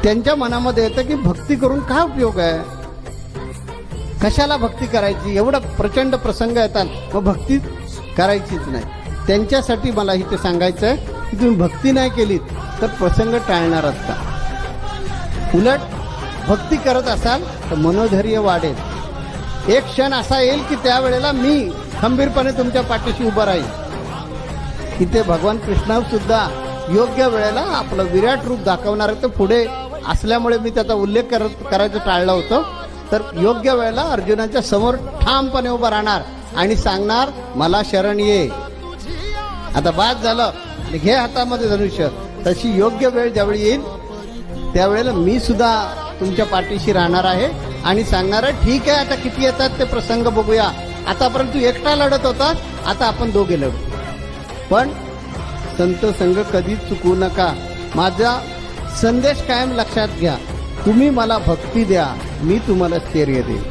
त्यांच्या मनामध्ये येतं की भक्ती करून काय उपयोग आहे, कशाला भक्ती करायची, एवढा प्रचंड प्रसंग येतात मग भक्ती करायचीच नाही. त्यांच्यासाठी मला इथे सांगायचं आहे की तुम्ही भक्ती नाही केलीत तर प्रसंग टाळणारच का. उलट भक्ती करत असाल तर मनोधैर्य वाढेल. एक क्षण असा येईल की त्यावेळेला मी खंबीरपणे तुमच्या पाठीशी उभं राहील. इथे भगवान कृष्ण सुद्धा योग्य वेळेला आपलं विराट रूप दाखवणार आहे. तर पुढे असल्यामुळे मी त्याचा उल्लेख करायचं टाळलं होतं. तर योग्य वेळेला अर्जुनाच्या समोर ठामपणे उभं राहणार आणि सांगणार मला शरण ये, आता बाद झालं, घे हातामध्ये धनुष्य. तशी योग्य वेळ ज्यावेळी येईल त्यावेळेला मी सुद्धा तुमच्या पाठीशी राहणार आहे आणि सांगणार आहे ठीक आहे, आता किती येतात ते प्रसंग बघूया. आतापर्यंत तू एकटा लढत होता, आता आपण दोघे लढू. पण संत संग कधी चुकू नका. माझा संदेश कायम लक्षात घ्या. तुम्ही मला भक्ती द्या, मी तुम्हाला स्थैर्य देईन.